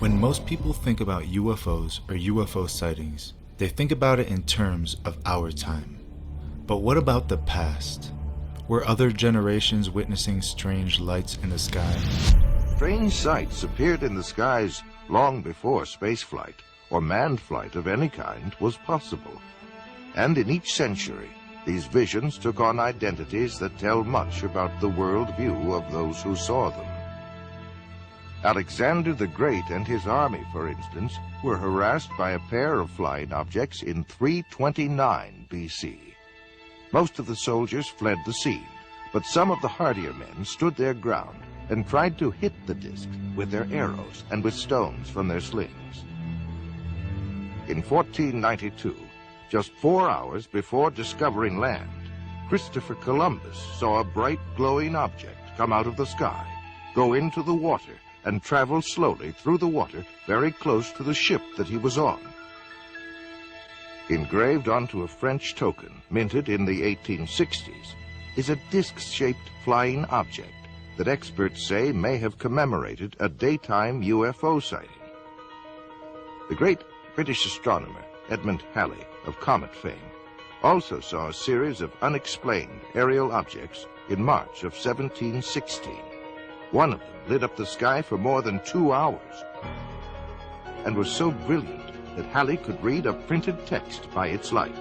When most people think about UFOs or UFO sightings, they think about it in terms of our time. But what about the past? Were other generations witnessing strange lights in the sky? Strange sights appeared in the skies long before spaceflight or manned flight of any kind was possible. And in each century, these visions took on identities that tell much about the world view of those who saw them. Alexander the Great and his army, for instance, were harassed by a pair of flying objects in 329 BC. Most of the soldiers fled the scene, but some of the hardier men stood their ground and tried to hit the discs with their arrows and with stones from their slings. In 1492, just 4 hours before discovering land, Christopher Columbus saw a bright glowing object come out of the sky, go into the water, and travel slowly through the water very close to the ship that he was on. Engraved onto a French token minted in the 1860s is a disc-shaped flying object that experts say may have commemorated a daytime UFO sighting. The great British astronomer Edmund Halley of comet fame also saw a series of unexplained aerial objects in March of 1716. One of them lit up the sky for more than 2 hours and was so brilliant that Halley could read a printed text by its light.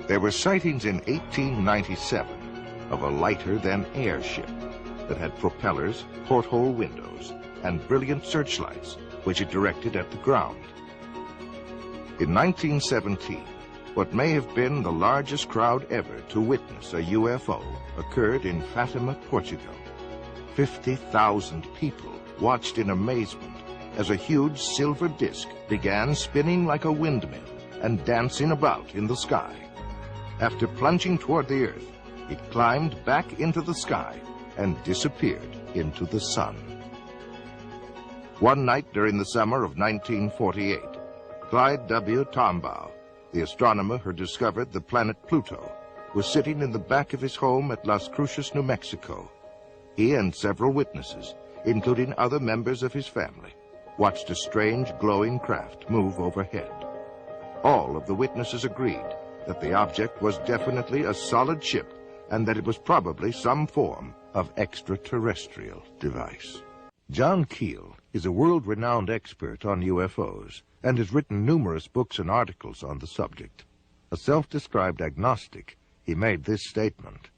There were sightings in 1897 of a lighter-than-air ship that had propellers, porthole windows, and brilliant searchlights which it directed at the ground. In 1917, what may have been the largest crowd ever to witness a UFO occurred in Fatima, Portugal. 50,000 people watched in amazement as a huge silver disc began spinning like a windmill and dancing about in the sky. After plunging toward the earth, it climbed back into the sky and disappeared into the sun. One night during the summer of 1948, Clyde W. Tombaugh, the astronomer who discovered the planet Pluto, was sitting in the back of his home at Las Cruces, New Mexico. He and several witnesses, including other members of his family, watched a strange glowing craft move overhead. All of the witnesses agreed that the object was definitely a solid ship and that it was probably some form of extraterrestrial device. John Keel is a world-renowned expert on UFOs and has written numerous books and articles on the subject. A self-described agnostic, he made this statement: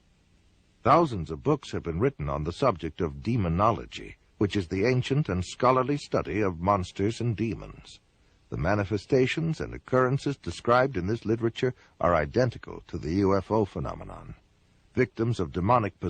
"Thousands of books have been written on the subject of demonology, which is the ancient and scholarly study of monsters and demons. The manifestations and occurrences described in this literature are identical to the UFO phenomenon. Victims of demonic possession